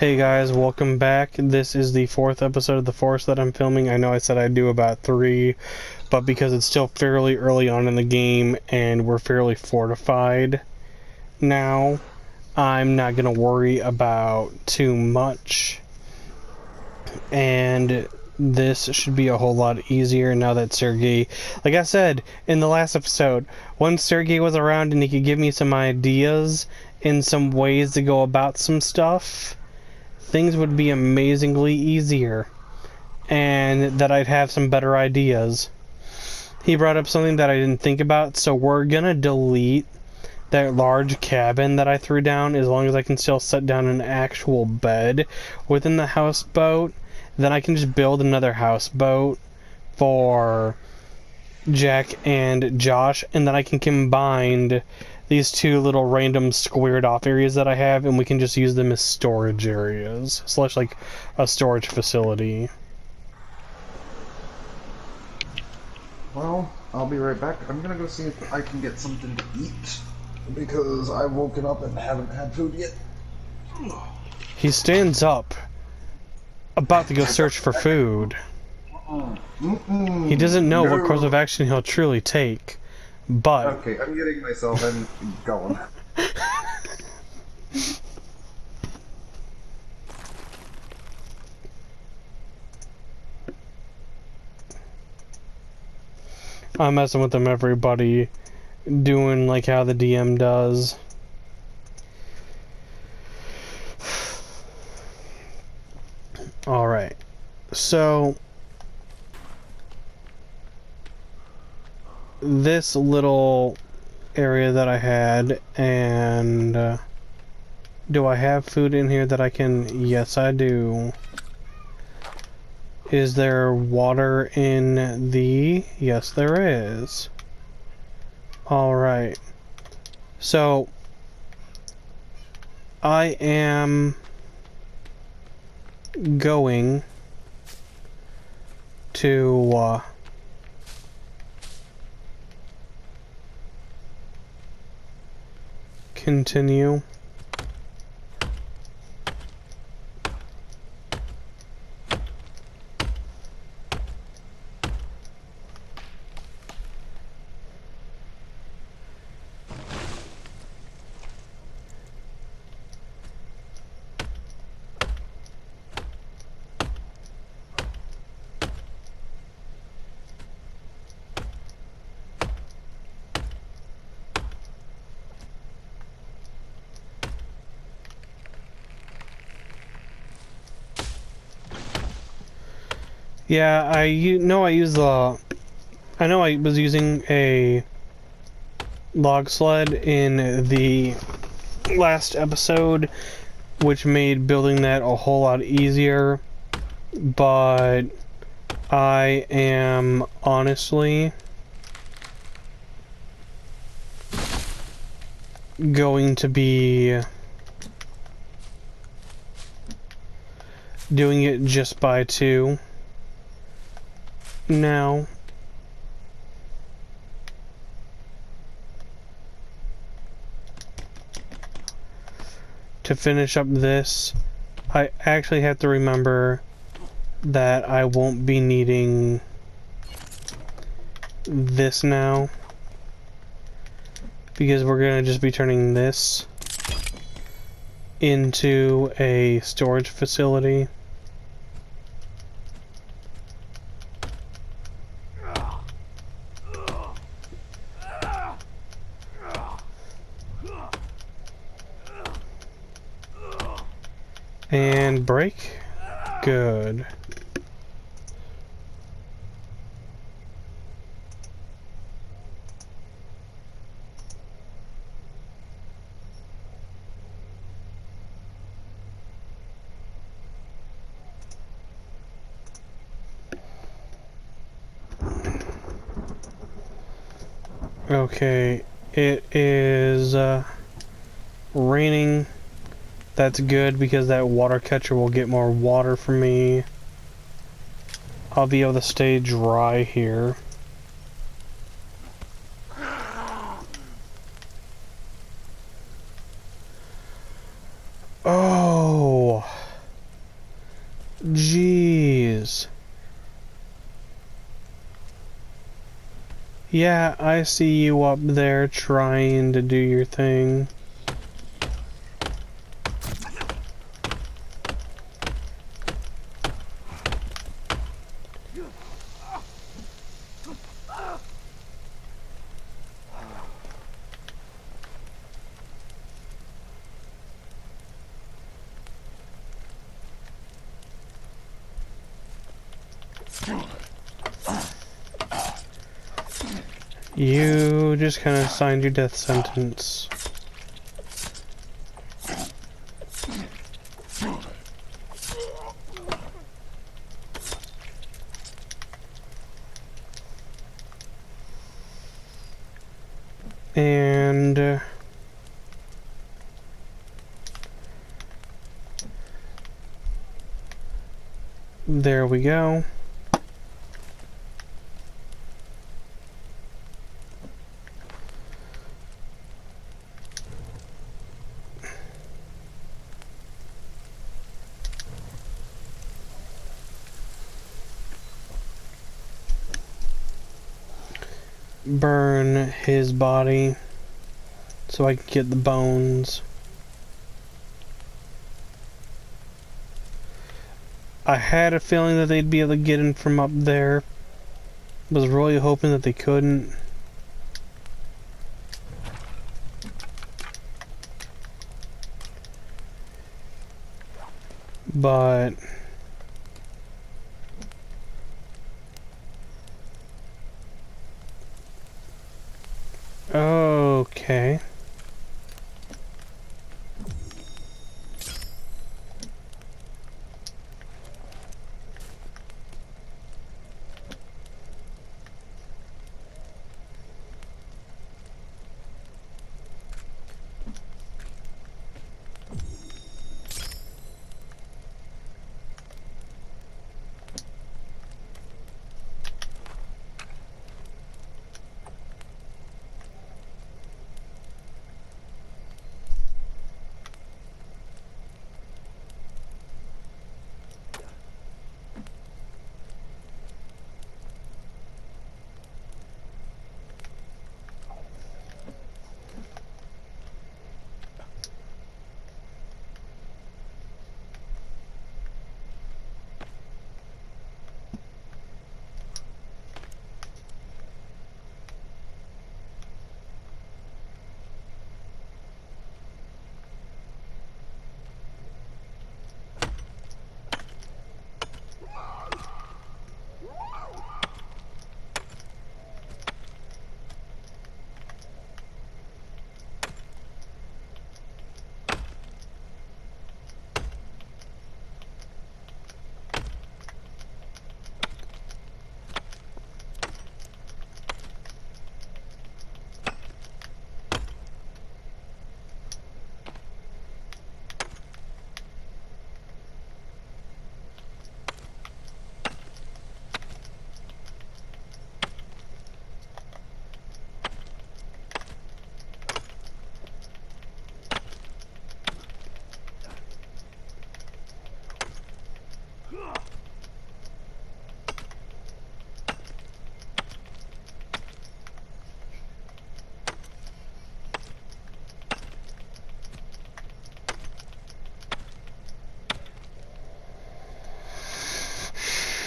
Hey guys, welcome back. This is the fourth episode of The Forest that I'm filming. I know I said I'd do about three, but because it's still fairly early on in the game and we're fairly fortified now, I'm not going to worry about too much. And this should be a whole lot easier now that Sergey, like I said in the last episode, once Sergey was around and he could give me some ideas and some ways to go about some stuff, things would be amazingly easier, and that I'd have some better ideas. He brought up something that I didn't think about, so we're gonna delete that large cabin that I threw down as long as I can still set down an actual bed within the houseboat. Then I can just build another houseboat for Jack and Josh, and then I can combine these two little random squared off areas that I have, and we can just use them as storage areas, slash like a storage facility. Well, I'll be right back. I'm gonna go see if I can get something to eat because I've woken up and haven't had food yet. He stands up, about to go search for food. He doesn't know what course of action he'll truly take, but... Okay, I'm getting myself and going. I'm messing with them, everybody, doing like how the DM does. Alright, so this little area that I had, and do I have food in here that I can... Yes, I do. Is there water in the... Yes, there is. Alright. So, I am going to continue. Yeah, I know I was using a log sled in the last episode, which made building that a whole lot easier, but I am honestly going to be doing it just by two now. To finish up this, I actually have to remember that I won't be needing this now, because we're gonna just be turning this into a storage facility. And break. Good. Okay, it is raining. That's good because that water catcher will get more water for me. I'll be able to stay dry here. Oh, Jeez. Yeah, I see you up there trying to do your thing. You just kind of signed your death sentence. And there we go. Burn his body so I can get the bones. I had a feeling that they'd be able to get him from up there. Was really hoping that they couldn't. But okay.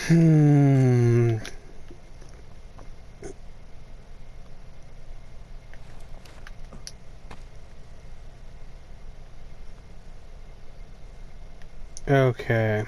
Hmm. Okay.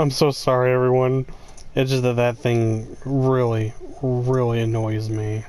I'm so sorry, everyone. It's just that that thing really, really annoys me.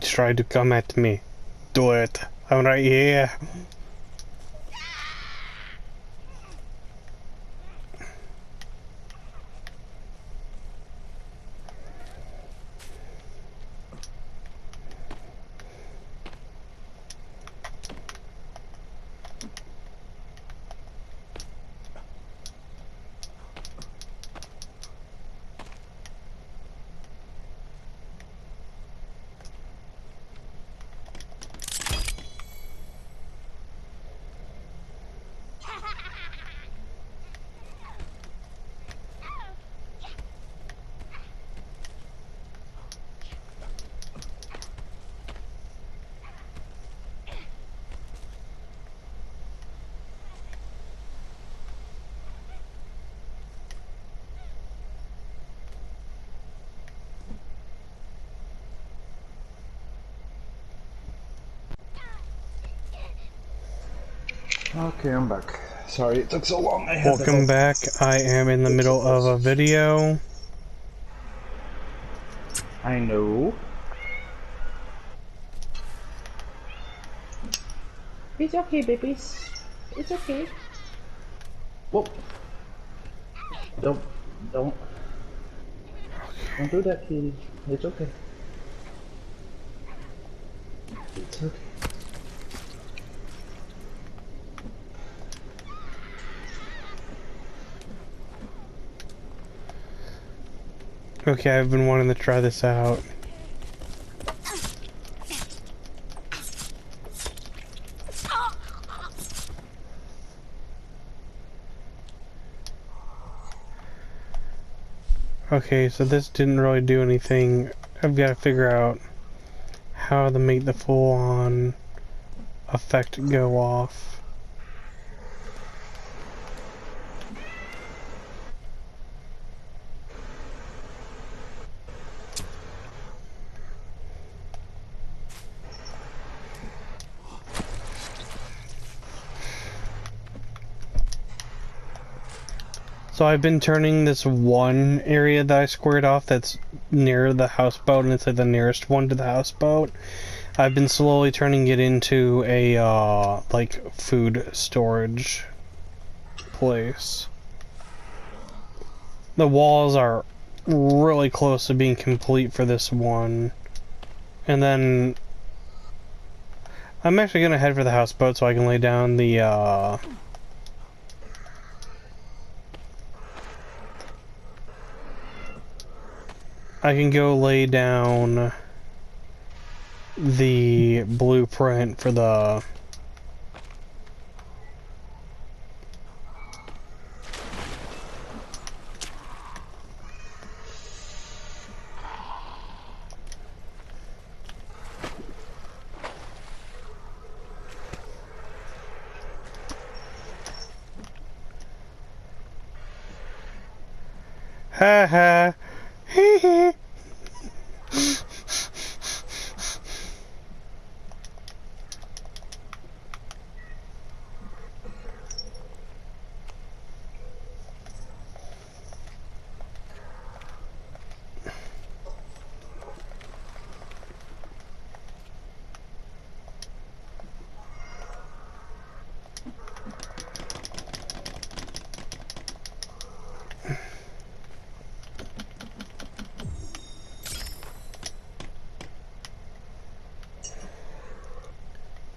Try to come at me. Do it. I'm right here. Okay, I'm back. Sorry it took so long. I had to Welcome go back. I am in the fix middle of a this. video. I know. It's okay, babies. It's okay. Whoa. Don't, don't, don't do that, kitty. It's okay. It's okay. Okay, I've been wanting to try this out. Okay, so this didn't really do anything. I've got to figure out how to make the full-on effect go off. So I've been turning this one area that I squared off that's near the houseboat, and it's like the nearest one to the houseboat. I've been slowly turning it into a, like, food storage place. The walls are really close to being complete for this one. And then I'm actually gonna head for the houseboat so I can lay down the, I can go lay down the blueprint for the... Ha ha! Hee hee!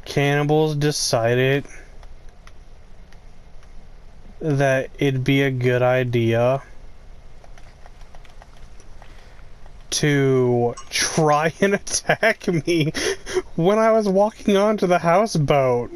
Cannibals decided that it'd be a good idea to try and attack me when I was walking onto the houseboat.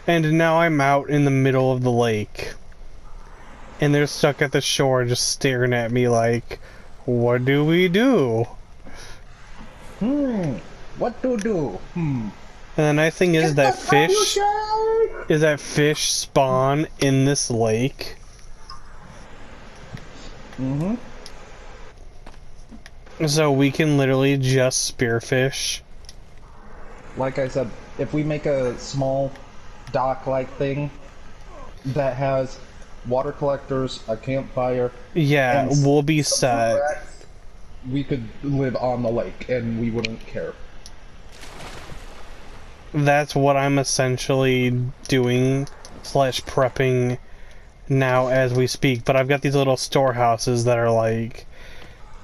And now I'm out in the middle of the lake. And they're stuck at the shore just staring at me like, what do we do? What to do? And the nice thing is that fish spawn in this lake. So we can literally just spearfish. Like I said, if we make a small dock-like thing that has water collectors, a campfire, Yeah, and we'll be some food set. racks, we could live on the lake and we wouldn't care. That's what I'm essentially doing / prepping now as we speak. But I've got these little storehouses that are like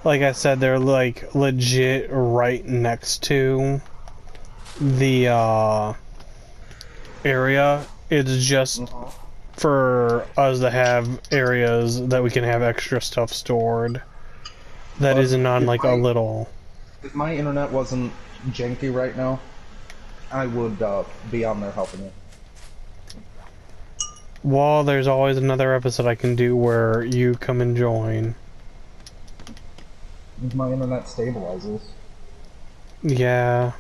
I said, they're like legit right next to the area. It's just for us to have areas that we can have extra stuff stored that But isn't on like a little. if my internet wasn't janky right now, I would be on there helping you. Well, there's always another episode I can do where you come and join. If my internet stabilizes. Yeah.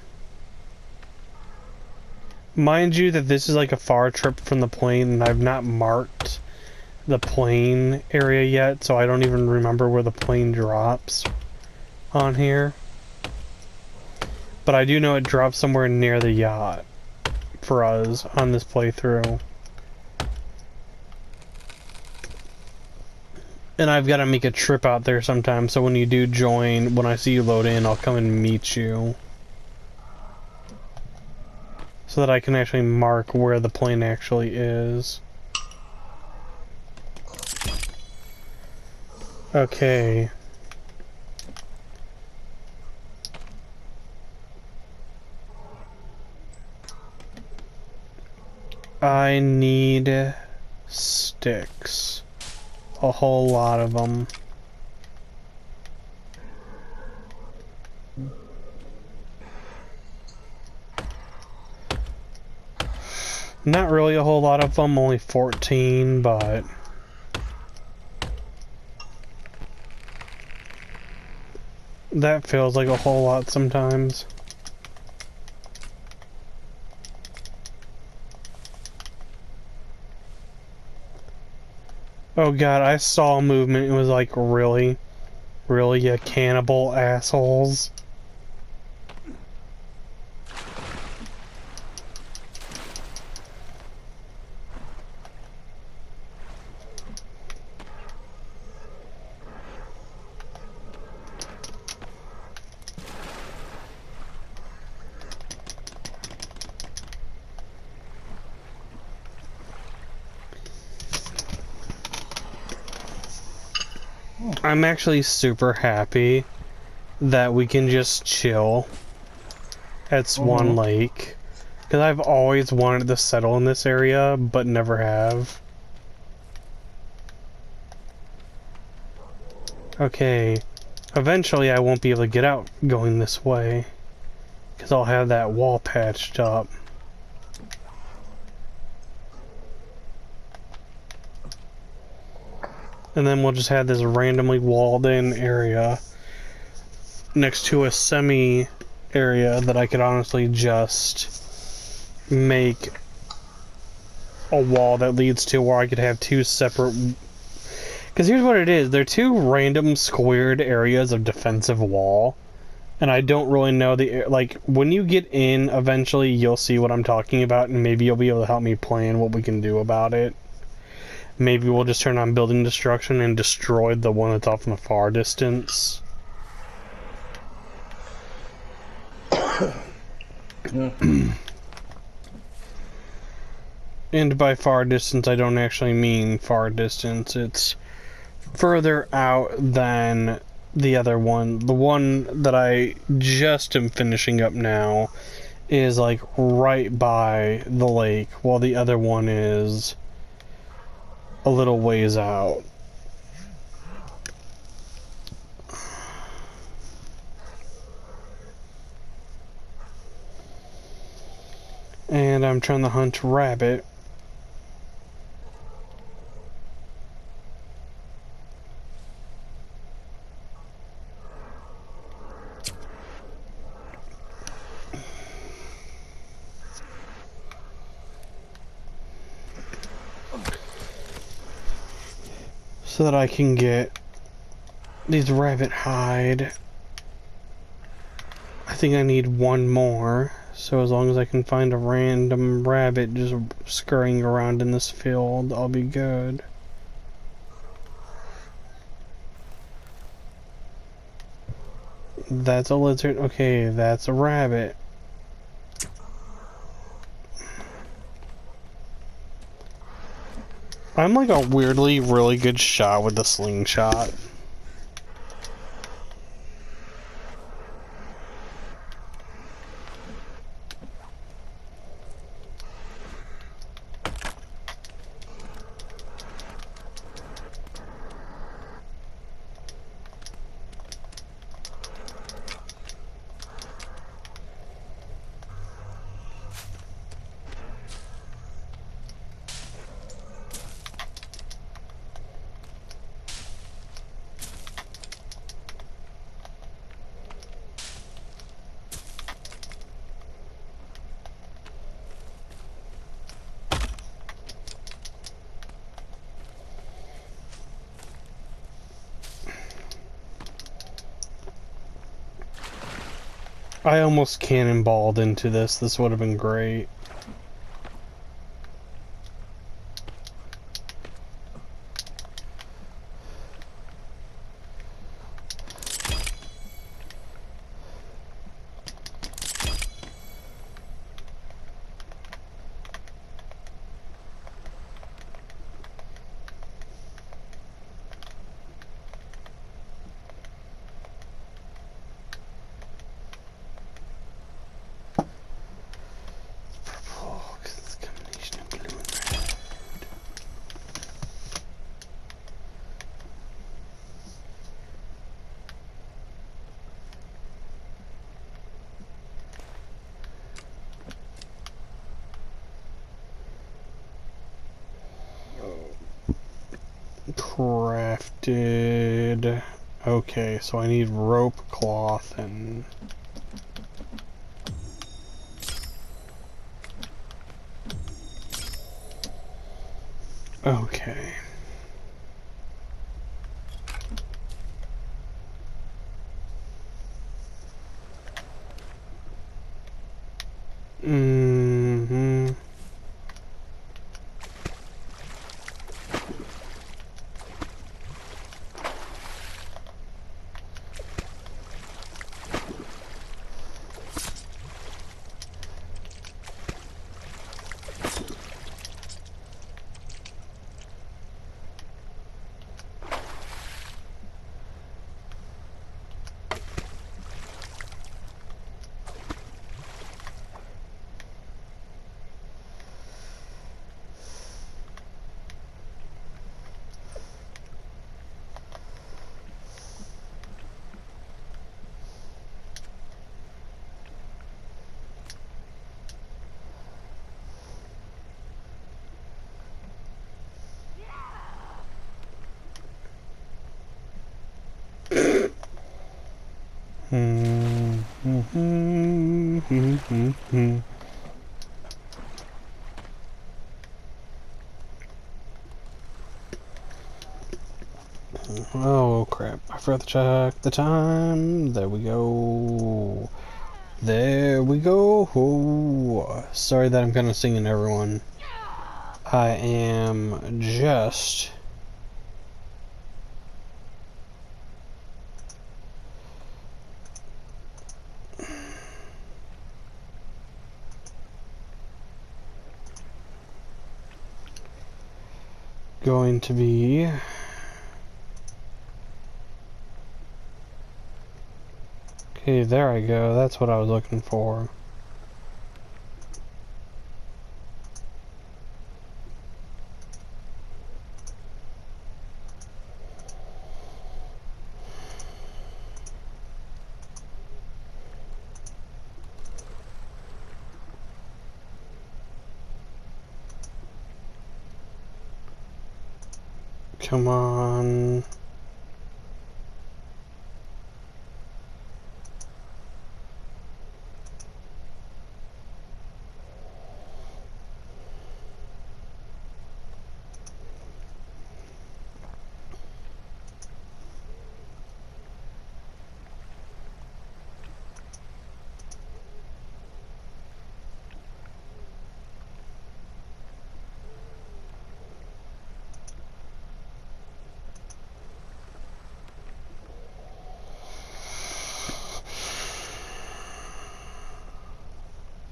Mind you that this is like a far trip from the plane, and I've not marked the plane area yet, so I don't even remember where the plane drops on here. But I do know it drops somewhere near the yacht for us on this playthrough. And I've got to make a trip out there sometime, so when you do join, when I see you load in, I'll come and meet you. So that I can actually mark where the plane actually is. Okay. I need sticks. A whole lot of them. Not really a whole lot of them, only 14, but that feels like a whole lot sometimes. Oh god, I saw a movement. It was like, really? Really, you cannibal assholes? I'm actually super happy that we can just chill at Swan Lake. Because I've always wanted to settle in this area, but never have. Okay, eventually I won't be able to get out going this way. Because I'll have that wall patched up. And then we'll just have this randomly walled in area next to a semi area that I could honestly just make a wall that leads to where I could have two separate. Because here's what it is, they're two random squared areas of defensive wall, and I don't really know the, like, when you get in eventually you'll see what I'm talking about, and maybe you'll be able to help me plan what we can do about it. Maybe we'll just turn on building destruction and destroy the one that's off in the far distance. And by far distance, I don't actually mean far distance. It's further out than the other one. The one that I just am finishing up now is like right by the lake, while the other one is a little ways out. And I'm trying to hunt rabbit. So that I can get these rabbit hide. I think I need one more, So as long as I can find a random rabbit just scurrying around in this field, I'll be good. That's a lizard. Okay, that's a rabbit. I'm like a weirdly really good shot with the slingshot. I almost cannonballed into this. This would have been great. Oh, 'cause it's a combination of blue and red. Crafted. Okay, so I need rope, cloth, and... Okay. Mm-hmm. Oh crap, I forgot to check the time. There we go. There we go. Oh, sorry that I'm kind of singing everyone. I am just... going to be... Okay, there I go. That's what I was looking for. Come on.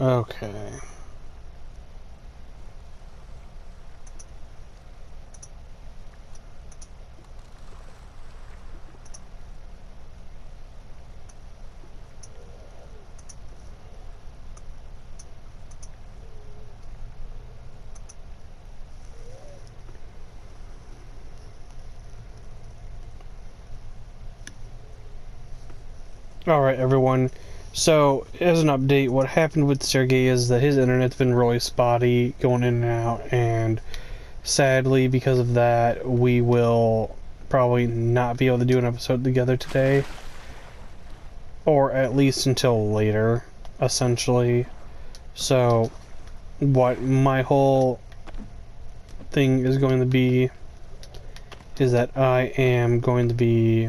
Okay. Alright, everyone. So, as an update, what happened with Sergey is that his internet's been really spotty, going in and out, and sadly, because of that, we will probably not be able to do an episode together today. Or at least until later, essentially. So, what my whole thing is going to be is that I am going to be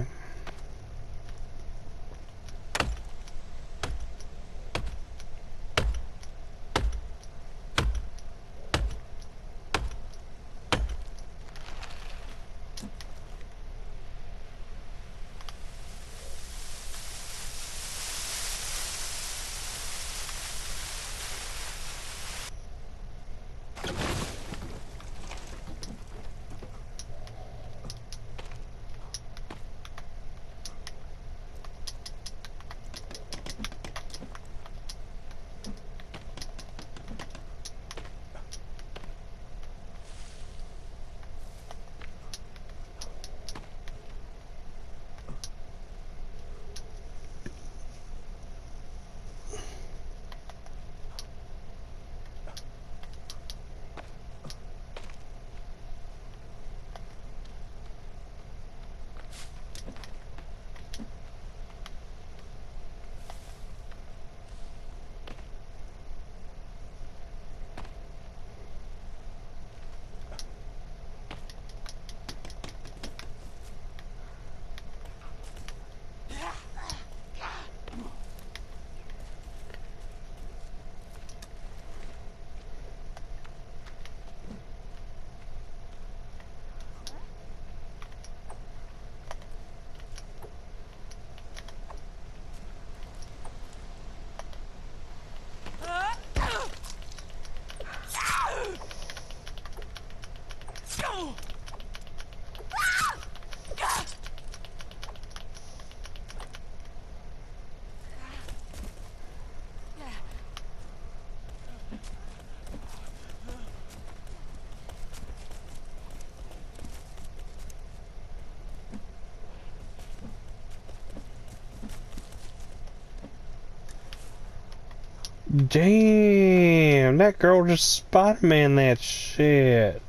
damn, that girl just Spider-Man that shit.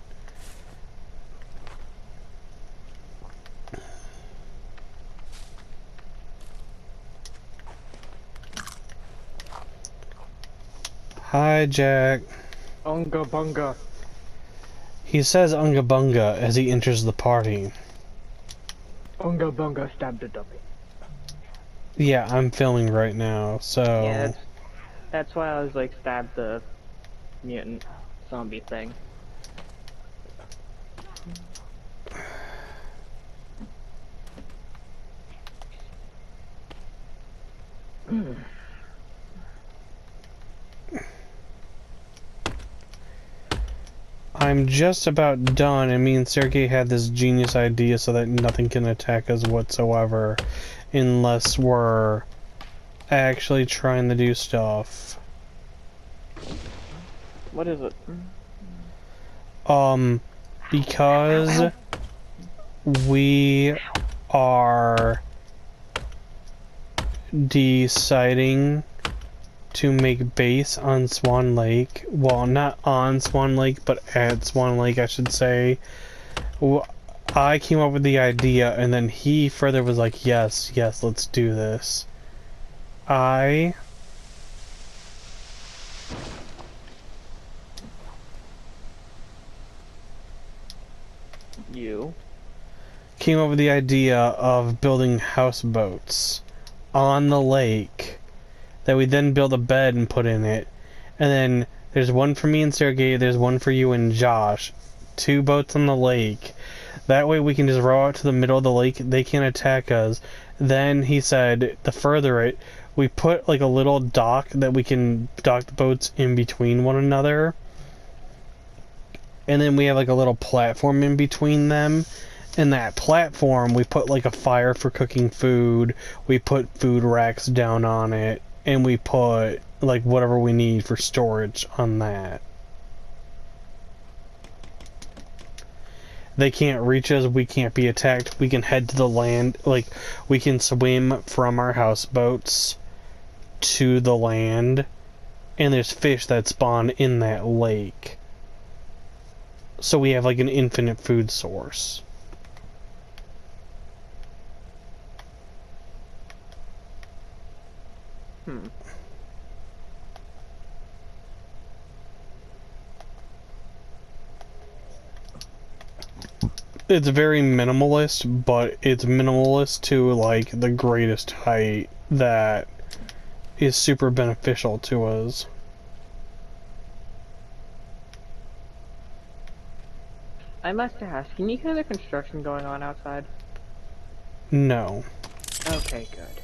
Hi, Jack. Unga bunga. He says Unga Bunga as he enters the party. Unga bunga stabbed a dummy. Yeah, I'm filming right now, so... Yeah, that's why I was like stabbed the mutant zombie thing. I'm just about done, and me and Sergey had this genius idea so that nothing can attack us whatsoever unless we're actually trying to do stuff. What is it? Because we are deciding to make base on Swan Lake. Well, not on Swan Lake, but at Swan Lake, I should say. I came up with the idea, and then he further was like, yes, let's do this. You? Came up with the idea of building houseboats on the lake that we then build a bed and put in it. And then there's one for me and Sergey, there's one for you and Josh. 2 boats on the lake. That way we can just row out to the middle of the lake, they can't attack us. Then he said, to further it, we put like a little dock that we can dock the boats in between one another. And then we have like a little platform in between them. And that platform, we put like a fire for cooking food. We put food racks down on it. And we put like whatever we need for storage on that. They can't reach us, we can't be attacked, we can head to the land, like, we can swim from our houseboats to the land, and there's fish that spawn in that lake. So we have, like, an infinite food source. It's very minimalist, but it's minimalist to, like, the greatest height that is super beneficial to us. I must ask, can you hear the construction going on outside? No. Okay, good.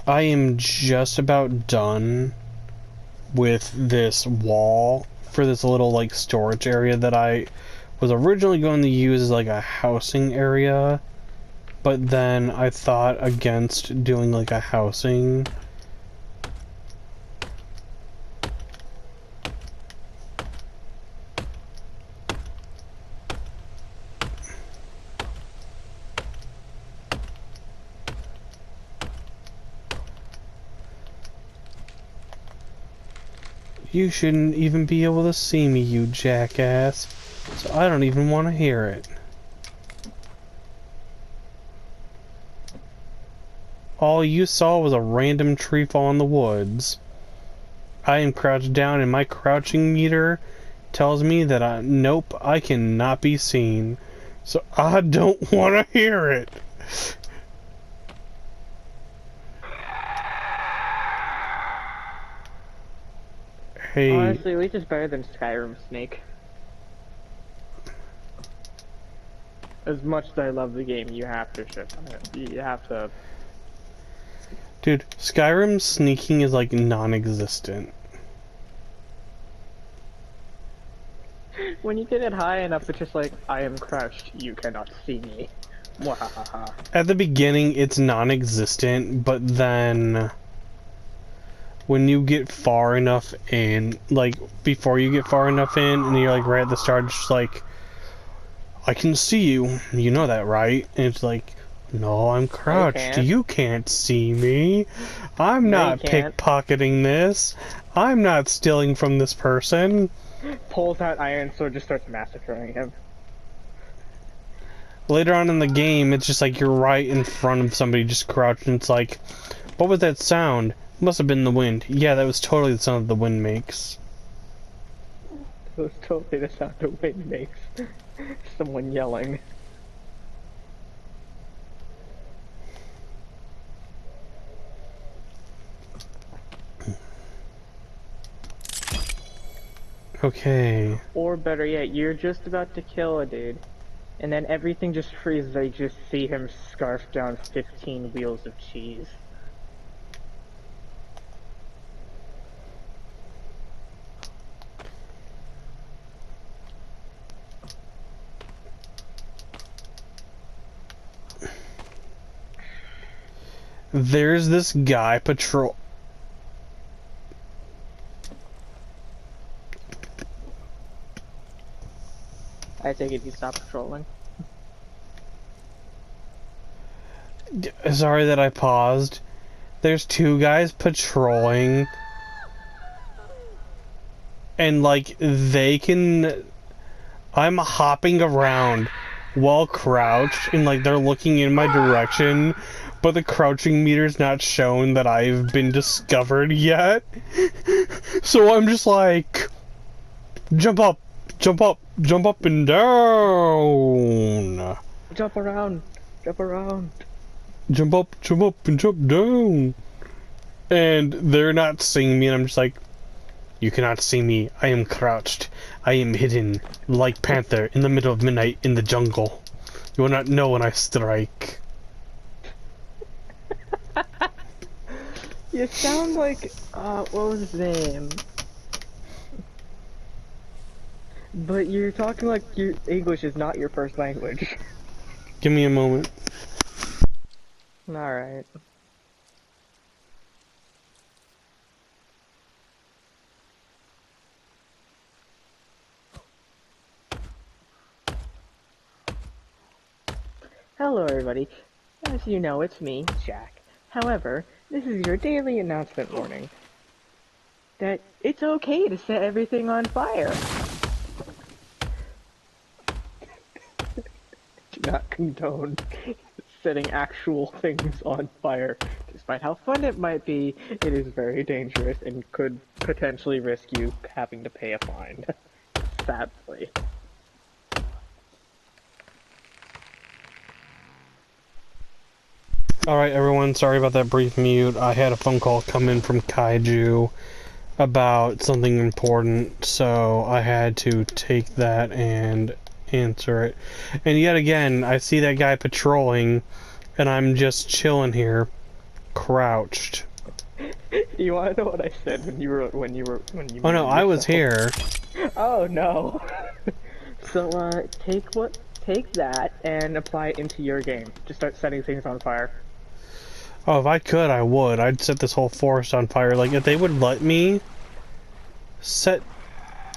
I am just about done with this wall for this little like storage area that I was originally going to use as like a housing area, but then I thought against doing like a housing. You shouldn't even be able to see me, you jackass. So I don't even want to hear it. All you saw was a random tree fall in the woods. I am crouched down and my crouching meter tells me that nope, I cannot be seen. So I don't want to hear it. Hey. Honestly, at least it's better than Skyrim Snake. As much as I love the game, you have to shit on it. You have to... Dude, Skyrim sneaking is like non-existent. When you get it high enough, it's just like, I am crouched, you cannot see me. Wahahaha. At the beginning, it's non-existent, but then when you get far enough in, like, before you get far enough in, and you're, like, right at the start, it's just like, I can see you. You know that, right? And it's like, no, I'm crouched. You can't see me. I'm not pickpocketing this. I'm not stealing from this person. Pulls out iron sword, just starts massacring him. Later on in the game, it's just like you're right in front of somebody just crouched, and it's like, what was that sound? Must have been the wind. Yeah, that was totally the sound the wind makes. It was totally the sound the wind makes. Someone yelling. Okay. Or better yet, you're just about to kill a dude, and then everything just freezes. They just see him scarf down 15 wheels of cheese. There's this guy patrol. I take it you stopped patrolling. Sorry that I paused. There's two guys patrolling. And like they can... I'm hopping around while crouched and like they're looking in my direction, but the crouching meter's not shown that I've been discovered yet. So I'm just like, jump up, jump up, jump up and down. Jump around, jump around. Jump up and jump down. And they're not seeing me and I'm just like, you cannot see me. I am crouched. I am hidden like Panther in the middle of midnight in the jungle. You will not know when I strike. You sound like, what was his name? But you're talking like your English is not your first language. Give me a moment. Alright. Hello everybody. As you know, it's me, Jack. However, this is your daily announcement warning that it's okay to set everything on fire. Do not condone setting actual things on fire. Despite how fun it might be, it is very dangerous and could potentially risk you having to pay a fine. Sadly. Alright, everyone, sorry about that brief mute. I had a phone call come in from Kaiju about something important, so I had to take that and answer it. And yet again, I see that guy patrolling, and I'm just chilling here, crouched. You want to know what I said when you Oh no, muted I was yourself? here. Oh no. So take that and apply it into your game. Just start setting things on fire. Oh, if I could, I would. I'd set this whole forest on fire. Like, if they would let me set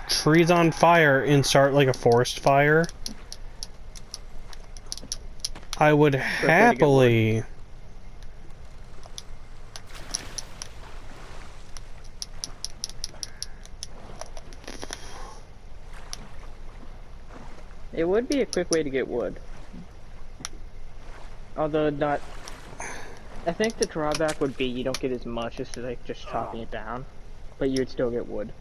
trees on fire and start, like, a forest fire, I would happily... It would be a quick way to get wood. Although not... I think the drawback would be you don't get as much as like just chopping it down. But you'd still get wood.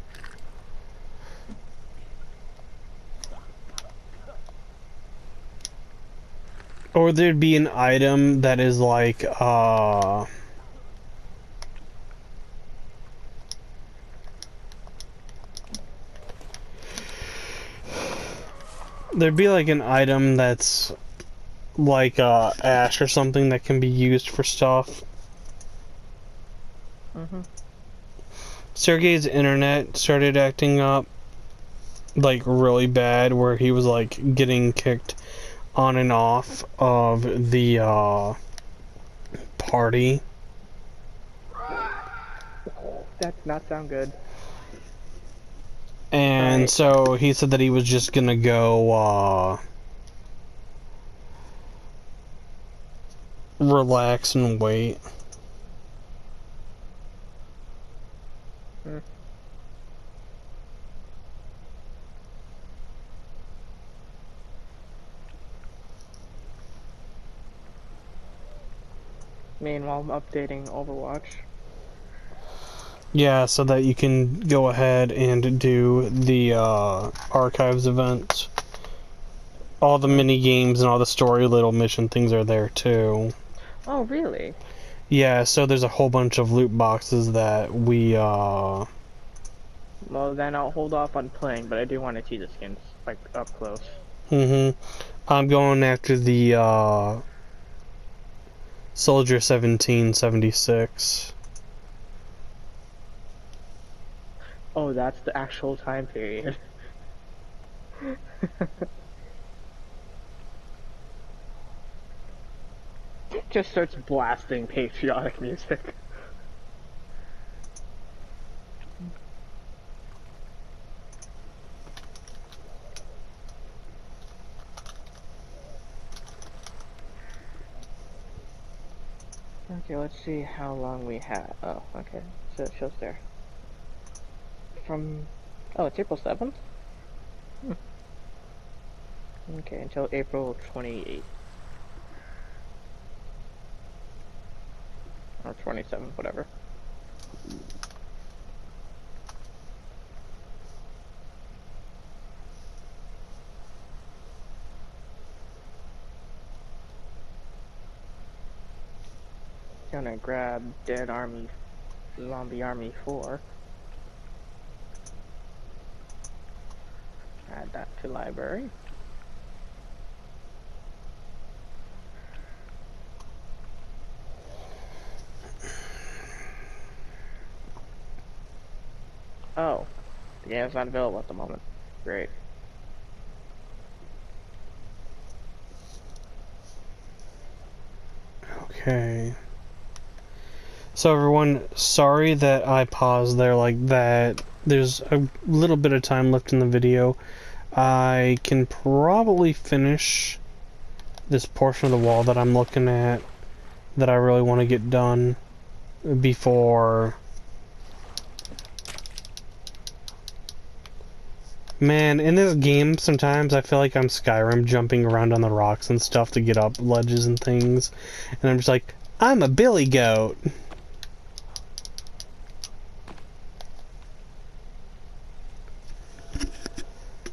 Or there'd be an item that is like, there'd be like an item that's like, ash or something that can be used for stuff. Sergey's internet started acting up, like, really bad, where he was, like, getting kicked on and off of the, party. That does not sound good. And Right. so he said that he was just gonna go, relax and wait. Meanwhile, I'm updating Overwatch. Yeah, so that you can go ahead and do the, archives events. All the mini games and all the story little mission things are there too. Oh, really? Yeah, so there's a whole bunch of loot boxes that we, Well, then I'll hold off on playing, but I do want to see the skins, like, up close. I'm going after the, Soldier 1776. Oh, that's the actual time period. Just starts blasting patriotic music. Okay, let's see how long we have. Oh, okay. So it shows there. Oh, it's April 7th? Okay, until April 28th. Or 27th, whatever. Gonna grab Zombie Army 4. Add that to library. Oh, the game's not available at the moment. Great. Okay. So everyone, sorry that I paused there like that. There's a little bit of time left in the video. I can probably finish this portion of the wall that I'm looking at that I really want to get done before... Man, in this game, sometimes I feel like I'm Skyrim jumping around on the rocks and stuff to get up ledges and things. And I'm just like, I'm a billy goat.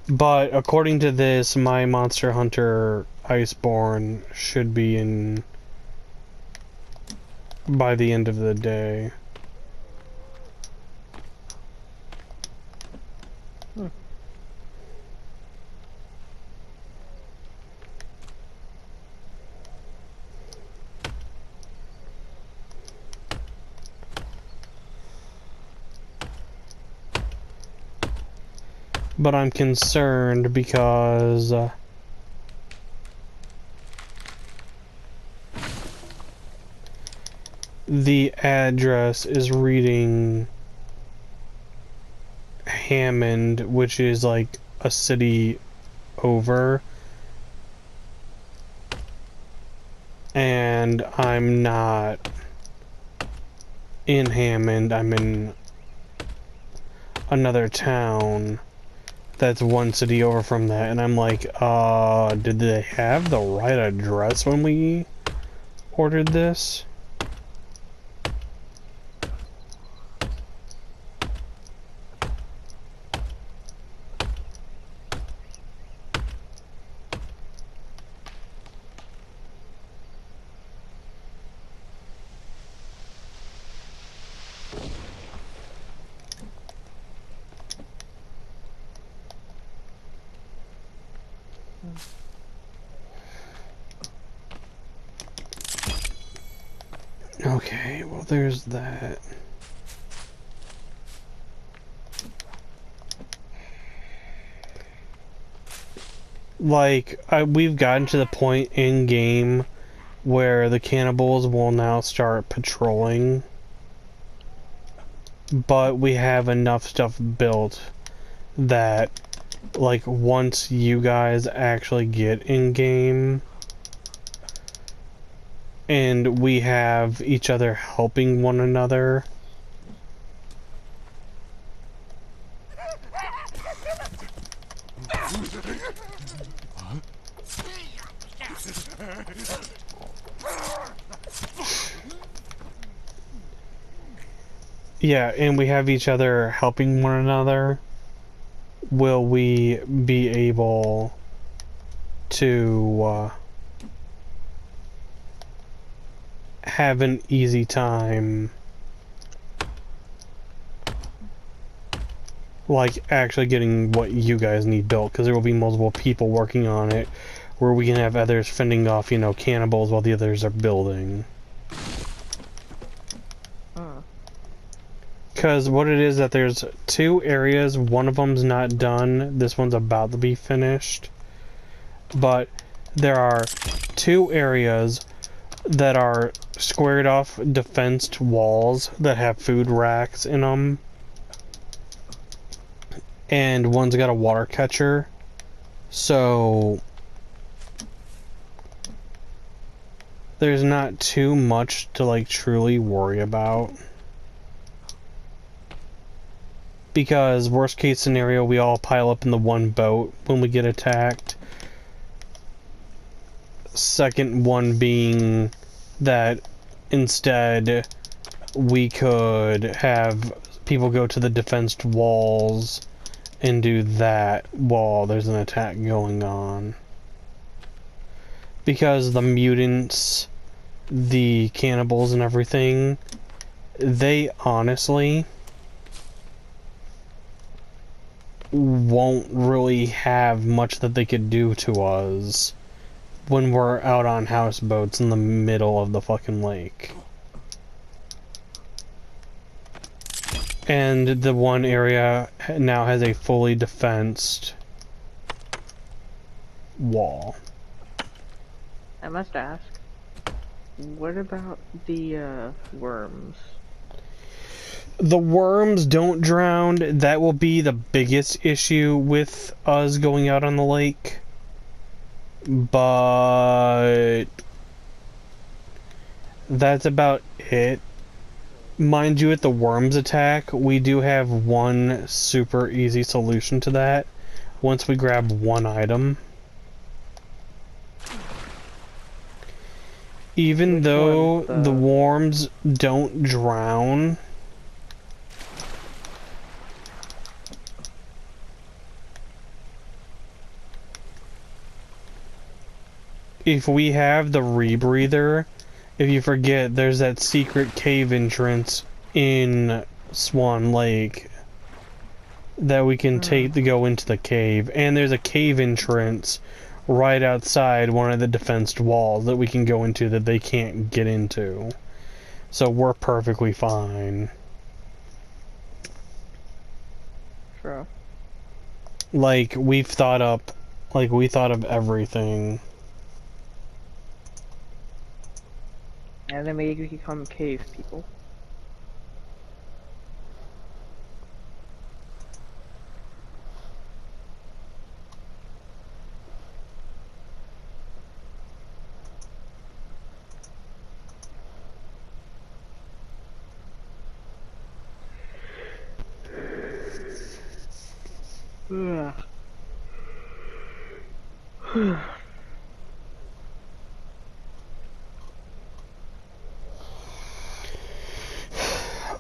But according to this, my Monster Hunter Iceborne should be in by the end of the day. But I'm concerned because the address is reading Hammond, which is like a city over, and I'm not in Hammond, I'm in another town that's one city over from that, and I'm like, did they have the right address when we ordered this? Okay, well there's that. Like, we've gotten to the point in game where the cannibals will now start patrolling, but we have enough stuff built that, like, once you guys actually get in game and we have each other helping one another, yeah, and we have each other helping one another, will we be able to have an easy time, like, actually getting what you guys need built, because there will be multiple people working on it, where we can have others fending off, you know, cannibals while the others are building. Because what it is that there's 2 areas, one of them's not done, this one's about to be finished, but there are 2 areas that are squared off defensed walls that have food racks in them, and one's got a water catcher, so there's not too much to, like, truly worry about. Because worst case scenario, we all pile up in the one boat when we get attacked. Second one being that instead we could have people go to the defensed walls and do that while there's an attack going on. Because the mutants, the cannibals and everything, they honestly won't really have much that they could do to us when we're out on houseboats in the middle of the fucking lake. And the one area now has a fully defensed wall. I must ask, what about the worms? The worms don't drown. That will be the biggest issue with us going out on the lake. But that's about it. Mind you, if the worms attack, we do have one super easy solution to that. Once we grab one item. Even though the worms don't drown, if we have the rebreather, if you forget, there's that secret cave entrance in Swan Lake that we can take to go into the cave. And there's a cave entrance right outside one of the defensed walls that we can go into that they can't get into. So we're perfectly fine. True. Like, we thought of everything. And then maybe we could become cave people.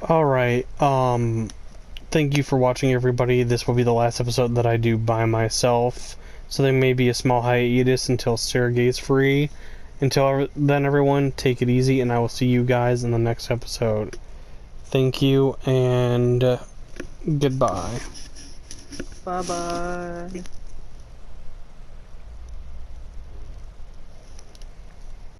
Alright, thank you for watching, everybody. This will be the last episode that I do by myself, so there may be a small hiatus until Sergey's free. Until then, everyone, take it easy, and I will see you guys in the next episode. Thank you, and goodbye. Bye-bye.